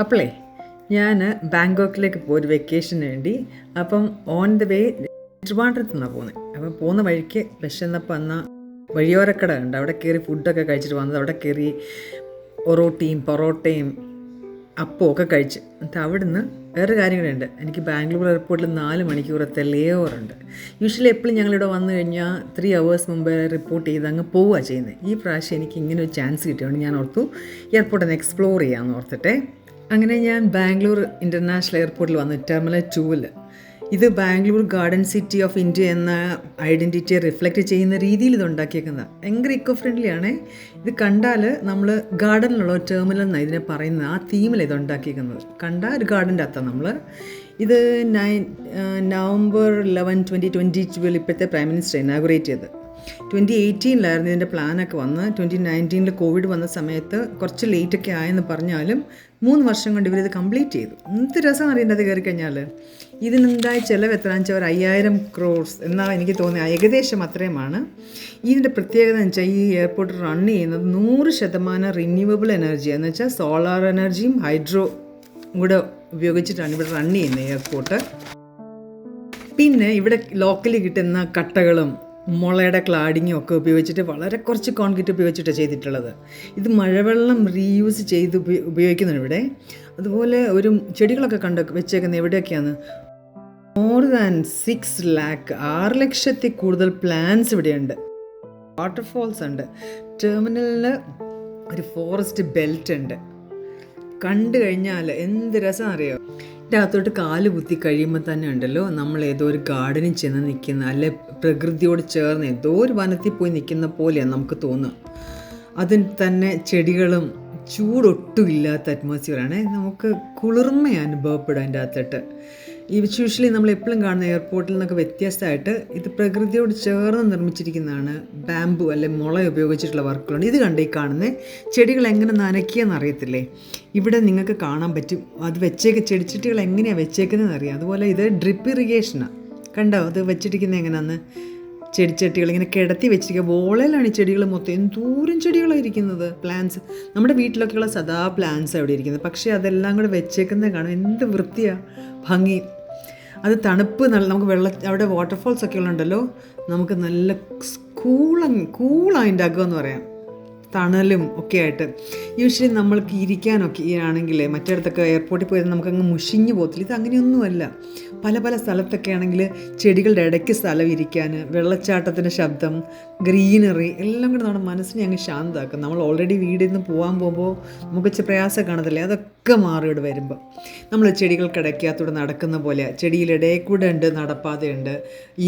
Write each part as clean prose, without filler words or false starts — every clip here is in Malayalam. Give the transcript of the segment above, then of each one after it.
അപ്പോളേ ഞാൻ ബാങ്കോക്കിലേക്ക് ഒരു വെക്കേഷന് വേണ്ടി അപ്പം ഓൺ ദ വേ ട്രിവാൻഡ്രത്ത് നിന്നാണ് പോകുന്നത്. അപ്പം പോകുന്ന വഴിക്ക് വിശന്നപ്പോൾ എന്നാൽ വഴിയോരക്കട ഉണ്ട്, അവിടെ കയറി ഫുഡൊക്കെ കഴിച്ചിട്ട് വന്നത്. അവിടെ കയറി ഒറോട്ടിയും പൊറോട്ടയും അപ്പവും ഒക്കെ കഴിച്ച്. എന്നിട്ട് അവിടുന്ന് വേറെ കാര്യങ്ങളുണ്ട്. എനിക്ക് ബാംഗ്ലൂർ എയർപോർട്ടിൽ 4 മണിക്കൂറത്തെ ലേ ഓവർ ഉണ്ട്. യൂഷ്വലി എപ്പോഴും ഞങ്ങളിവിടെ വന്നു കഴിഞ്ഞാൽ 3 hours മുമ്പ് റിപ്പോർട്ട് ചെയ്ത് അങ്ങ് പോവുക ചെയ്യുന്നത്. ഈ പ്രാവശ്യം എനിക്ക് ഇങ്ങനെ ഒരു ചാൻസ് കിട്ടിയതുകൊണ്ട് ഞാൻ ഓർത്തു എയർപോർട്ട് ഒന്ന് എക്സ്പ്ലോർ ചെയ്യാമെന്ന് ഓർത്തിട്ടെ. അങ്ങനെ ഞാൻ ബാംഗ്ലൂർ ഇൻ്റർനാഷണൽ എയർപോർട്ടിൽ വന്നു, ടെർമിനൽ 2. ഇത് Bangalore garden city of India എന്ന ഐഡൻറ്റിറ്റിയെ റിഫ്ലക്റ്റ് ചെയ്യുന്ന രീതിയിൽ ഇത് ഉണ്ടാക്കിയേക്കുന്നത്. ഭയങ്കര ഇക്കോ ഫ്രണ്ട്ലി ആണേ. ഇത് കണ്ടാൽ നമ്മൾ ഗാർഡനിലുള്ള ടെർമിനൽ എന്നാണ് ഇതിനെ പറയുന്നത്. ആ തീമിൽ ഇത് ഉണ്ടാക്കിയേക്കുന്നത്. കണ്ടാൽ ഒരു ഗാർഡൻ്റെ അകത്താണ് നമ്മൾ. ഇത് November 11, 2022 ഇപ്പോഴത്തെ പ്രൈം മിനിസ്റ്റർ ഇനാഗുറേറ്റ് ചെയ്ത്. 2018 ഇതിൻ്റെ പ്ലാനൊക്കെ വന്ന് 2019 കോവിഡ് വന്ന സമയത്ത് കുറച്ച് ലേറ്റൊക്കെ ആയെന്ന് പറഞ്ഞാലും 3 വർഷം കൊണ്ട് ഇവരിത് കംപ്ലീറ്റ് ചെയ്തു. എന്ത് രസം അറിയേണ്ടത് കയറി കഴിഞ്ഞാൽ. ഇതിനുണ്ടായ ചിലവ് എത്രയാണെന്ന് വെച്ചാൽ 5000 crores എന്നാൽ എനിക്ക് തോന്നിയത് ഏകദേശം അത്രയുമാണ്. ഇതിൻ്റെ പ്രത്യേകത എന്ന് വെച്ചാൽ ഈ എയർപോർട്ട് റൺ ചെയ്യുന്നത് 100% റിന്യൂവബിൾ എനർജി, എന്ന് വെച്ചാൽ സോളാർ എനർജിയും ഹൈഡ്രോ കൂടെ ഉപയോഗിച്ചിട്ടാണ് ഇവിടെ റൺ ചെയ്യുന്നത് എയർപോർട്ട്. പിന്നെ ഇവിടെ ലോക്കലി കിട്ടുന്ന കട്ടകളും മുളയുടെ ക്ലാഡിങ്ങും ഒക്കെ ഉപയോഗിച്ചിട്ട് വളരെ കുറച്ച് കോൺക്രീറ്റ് ഉപയോഗിച്ചിട്ടാണ് ചെയ്തിട്ടുള്ളത്. ഇത് മഴവെള്ളം റീയൂസ് ചെയ്ത് ഉപയോഗിക്കുന്നുണ്ട് ഇവിടെ. അതുപോലെ ഒരു ചെടികളൊക്കെ വെച്ചേക്കുന്നത് എവിടെയൊക്കെയാണ്, മോർ ദാൻ 6 lakh 6 ലക്ഷത്തിൽ കൂടുതൽ പ്ലാന്റ്സ് ഇവിടെയുണ്ട്. വാട്ടർഫോൾസ് ഉണ്ട്. ടെർമിനലിൽ ഒരു ഫോറസ്റ്റ് ബെൽറ്റ് ഉണ്ട്. കണ്ടു കഴിഞ്ഞാൽ എന്ത് രസം അറിയോ. ഇതിൻ്റെ അകത്തോട്ട് കാല് കുത്തി കഴിയുമ്പോൾ തന്നെ ഉണ്ടല്ലോ നമ്മൾ ഏതോ ഒരു ഗാർഡനിൽ ചെന്ന് നിൽക്കുന്ന, അല്ലെ പ്രകൃതിയോട് ചേർന്ന് ഏതോ ഒരു വനത്തിൽ പോയി നിൽക്കുന്ന പോലെയാണ് നമുക്ക് തോന്നുക. അതിന് തന്നെ ചെടികളും ചൂടൊട്ടുമില്ലാത്ത അറ്റ്മോസ്ഫിയറാണ്. നമുക്ക് കുളിർമ അനുഭവപ്പെടും അതിൻ്റെ അകത്തോട്ട്. ഈ യൂഷ്വലി നമ്മൾ എപ്പോഴും കാണുന്ന എയർപോർട്ടിൽ നിന്നൊക്കെ വ്യത്യസ്തമായിട്ട് ഇത് പ്രകൃതിയോട് ചേർന്ന് നിർമ്മിച്ചിരിക്കുന്നതാണ്. ബാംബു അല്ലെ മുള ഉപയോഗിച്ചിട്ടുള്ള വർക്കുകളുണ്ട്. ഇത് കണ്ട് ഈ കാണുന്നത് ചെടികൾ എങ്ങനെ നനയ്ക്കുകയെന്ന് അറിയത്തില്ലേ, ഇവിടെ നിങ്ങൾക്ക് കാണാൻ പറ്റും. അത് ചെടിച്ചട്ടികൾ എങ്ങനെയാണ് വെച്ചേക്കുന്നതെന്ന് അറിയാം. അതുപോലെ ഇത് ഡ്രിപ്പ് ഇറിഗേഷനാണ്. കണ്ടോ അത് വെച്ചിരിക്കുന്നത് എങ്ങനെയാണെന്ന്. ചെടിച്ചട്ടികൾ ഇങ്ങനെ കിടത്തി വെച്ചിരിക്കുക. വോളയിലാണ് ഈ ചെടികൾ മൊത്തം. എന്തോരം ചെടികളാണ് ഇരിക്കുന്നത്. പ്ലാന്റ്സ് നമ്മുടെ വീട്ടിലൊക്കെയുള്ള സദാ പ്ലാന്റ്സ് അവിടെ ഇരിക്കുന്നത്. പക്ഷേ അതെല്ലാം കൂടെ വെച്ചേക്കുന്നത് കാണാൻ എന്ത് വൃത്തിയാണ്, ഭംഗി. അത് തണുപ്പ് നല്ല, നമുക്ക് അവിടെ വാട്ടർഫോൾസ് ഒക്കെ ഉള്ളതുണ്ടല്ലോ, നമുക്ക് നല്ല കൂളതിൻ്റെ അകമെന്ന് പറയാം, തണലും ഒക്കെ ആയിട്ട്. യൂഷ്വലി നമ്മൾക്ക് ഇരിക്കാനൊക്കെ ആണെങ്കിൽ മറ്റിടത്തൊക്കെ എയർപോർട്ടിൽ പോയത് നമുക്കങ്ങ് മുഷിഞ്ഞു പോകത്തില്ല. ഇത് അങ്ങനെയൊന്നുമല്ല. പല പല സ്ഥലത്തൊക്കെ ആണെങ്കിൽ ചെടികളുടെ ഇടയ്ക്ക് സ്ഥലം ഇരിക്കാൻ, വെള്ളച്ചാട്ടത്തിൻ്റെ ശബ്ദം, ഗ്രീനറി എല്ലാം കൂടെ നമ്മുടെ മനസ്സിനെ അങ്ങ് ശാന്തമാക്കും. നമ്മൾ ഓൾറെഡി വീടിൽ നിന്ന് പോകുമ്പോൾ നമുക്ക് ഇച്ചിരി പ്രയാസം കാണത്തില്ലേ, അതൊക്കെ മാറി ഇവിടെ വരുമ്പോൾ. നമ്മൾ ചെടികൾക്കിടയ്ക്കകത്തൂടെ നടക്കുന്ന പോലെ, ചെടിയിലിടയിൽ കൂടെ ഉണ്ട് നടപ്പാതയുണ്ട്.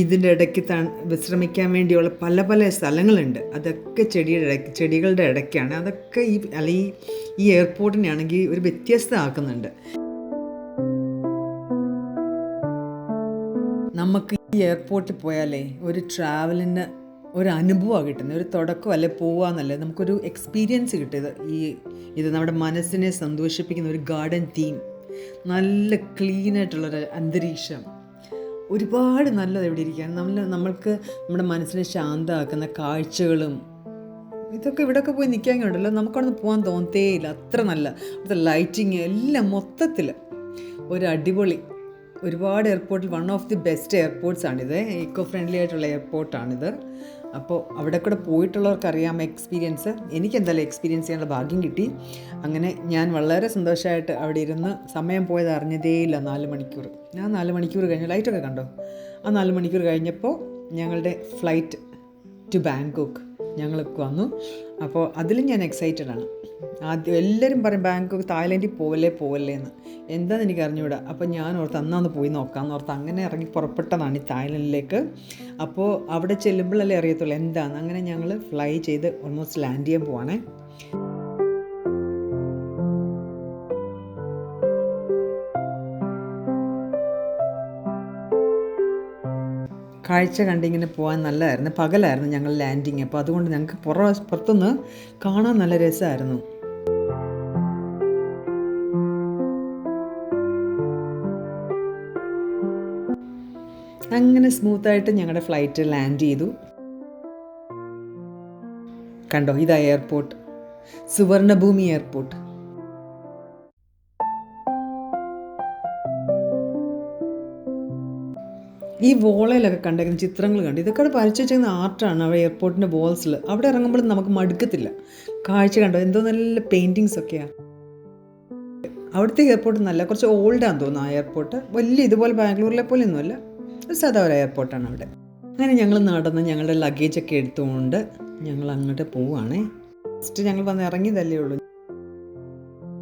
ഇതിൻ്റെ ഇടയ്ക്ക് വിശ്രമിക്കാൻ വേണ്ടിയുള്ള പല പല സ്ഥലങ്ങളുണ്ട്. അതൊക്കെ ചെടികളുടെ ഇടയ്ക്കാണ്. അതൊക്കെ ഈ എയർപോർട്ടിനെ ആണെങ്കിൽ ഒരു വ്യത്യസ്തമാക്കുന്നുണ്ട്. നമുക്ക് ഈ എയർപോർട്ടിൽ പോയാലേ ഒരു ട്രാവലിന് ഒരു അനുഭവമാണ് കിട്ടുന്നത്. ഒരു തുടക്കം അല്ലെ പോവാന്നല്ലേ, നമുക്കൊരു എക്സ്പീരിയൻസ് കിട്ടിയത്. ഇത് നമ്മുടെ മനസ്സിനെ സന്തോഷിപ്പിക്കുന്ന ഒരു ഗാർഡൻ തീം, നല്ല ക്ലീനായിട്ടുള്ളൊരു അന്തരീക്ഷം, ഒരുപാട് നല്ലത് എവിടെ ഇരിക്കാൻ. നമ്മൾക്ക് നമ്മുടെ മനസ്സിനെ ശാന്തമാക്കുന്ന കാഴ്ചകളും ഇതൊക്കെ ഇവിടെയൊക്കെ പോയി നിൽക്കാൻ ഉണ്ടല്ലോ, നമുക്കവിടെ നിന്ന് പോകാൻ തോന്നത്തേയില്ല. അത്ര നല്ല അവിടുത്തെ ലൈറ്റിങ് എല്ലാം മൊത്തത്തിൽ ഒരു അടിപൊളി. ഒരുപാട് എയർപോർട്ടിൽ വൺ ഓഫ് ദി ബെസ്റ്റ് എയർപോർട്ട്സാണിത്. ഇക്കോ ഫ്രണ്ട്ലി ആയിട്ടുള്ള എയർപോർട്ടാണിത്. അപ്പോൾ അവിടെ കൂടെ പോയിട്ടുള്ളവർക്കറിയാം എക്സ്പീരിയൻസ്. എനിക്ക് എന്തായാലും എക്സ്പീരിയൻസ് ചെയ്യാനുള്ള ഭാഗ്യം കിട്ടി. അങ്ങനെ ഞാൻ വളരെ സന്തോഷമായിട്ട് അവിടെ ഇരുന്ന് സമയം പോയത് അറിഞ്ഞതേയില്ല. 4 മണിക്കൂർ. ഞാൻ 4 മണിക്കൂർ കഴിഞ്ഞു. ലൈറ്റൊക്കെ കണ്ടോ? ആ 4 മണിക്കൂർ കഴിഞ്ഞപ്പോൾ ഞങ്ങളുടെ ഫ്ലൈറ്റ് ടു ബാങ്കോക്ക് ഞങ്ങൾക്ക് വന്നു. അപ്പോൾ അതിലും ഞാൻ എക്സൈറ്റഡ് ആണ്. ആദ്യം എല്ലാവരും പറയും ബാങ്കോക്ക്, തായ്ലൻഡിൽ പോവല്ലേ എന്ന്. എന്താണെന്ന് എനിക്ക് അറിഞ്ഞുകൂടാ. അപ്പോൾ ഞാൻ ഓർത്ത് അന്നാന്ന് പോയി നോക്കാമെന്ന് ഓർത്ത് അങ്ങനെ ഇറങ്ങി പുറപ്പെട്ടതാണ് ഈ തായ്ലൻഡിലേക്ക്. അപ്പോൾ അവിടെ ചെല്ലുമ്പോഴല്ലേ അറിയത്തുള്ളൂ എന്താണെന്ന്. അങ്ങനെ ഞങ്ങൾ ഫ്ലൈ ചെയ്ത് ഓൾമോസ്റ്റ് ലാൻഡ് ചെയ്യാൻ പോവാണേ. കാഴ്ച കണ്ടിങ്ങനെ പോകാൻ നല്ലതായിരുന്നു. പകലായിരുന്നു ഞങ്ങൾ ലാൻഡിങ്. അപ്പോൾ അതുകൊണ്ട് ഞങ്ങൾക്ക് പുറത്തുനിന്ന് കാണാൻ നല്ല രസമായിരുന്നു. അങ്ങനെ സ്മൂത്തായിട്ട് ഞങ്ങളുടെ ഫ്ലൈറ്റ് ലാൻഡ് ചെയ്തു. കണ്ടോ, ഇതാ എയർപോർട്ട്, സുവർണഭൂമി എയർപോർട്ട്. ഈ വോളയിലൊക്കെ കണ്ടേക്കുന്ന ചിത്രങ്ങൾ കണ്ട് ഇതൊക്കെ അവിടെ വരച്ച് വെച്ചിരുന്ന ആർട്ടാണ് അവിടെ എയർപോർട്ടിൻ്റെ വാൾസിൽ. അവിടെ ഇറങ്ങുമ്പോഴും നമുക്ക് മടുക്കത്തില്ല. കാഴ്ച കണ്ടോ, എന്തോ നല്ല പെയിൻറ്റിങ്സ് ഒക്കെയാണ്. അവിടുത്തെ എയർപോർട്ട് നല്ല കുറച്ച് ഓൾഡാന്ന് തോന്നുന്നു. ആ എയർപോർട്ട് വലിയ ഇതുപോലെ ബാംഗ്ലൂരിലെ പോലെ ഒന്നുമല്ല, ഒരു സാധാ ഒരു എയർപോർട്ടാണ് അവിടെ. അങ്ങനെ ഞങ്ങൾ നടന്ന് ഞങ്ങളുടെ ലഗേജൊക്കെ എടുത്തുകൊണ്ട് ഞങ്ങൾ അങ്ങോട്ട് പോവുകയാണേ. ഫസ്റ്റ് ഞങ്ങൾ വന്ന് ഇറങ്ങിയതല്ലേ ഉള്ളൂ.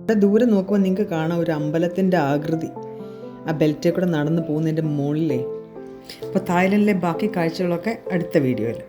അവിടെ ദൂരെ നോക്കുമ്പോൾ നിങ്ങൾക്ക് കാണാം ഒരു അമ്പലത്തിൻ്റെ ആകൃതി ആ ബെൽറ്റിൽ കൂടെ നടന്ന് പോകുന്നതിൻ്റെ മുകളിലേ. അപ്പോൾ തായ്ലൻഡിലെ ബാക്കി കാഴ്ചകളൊക്കെ അടുത്ത വീഡിയോയിൽ.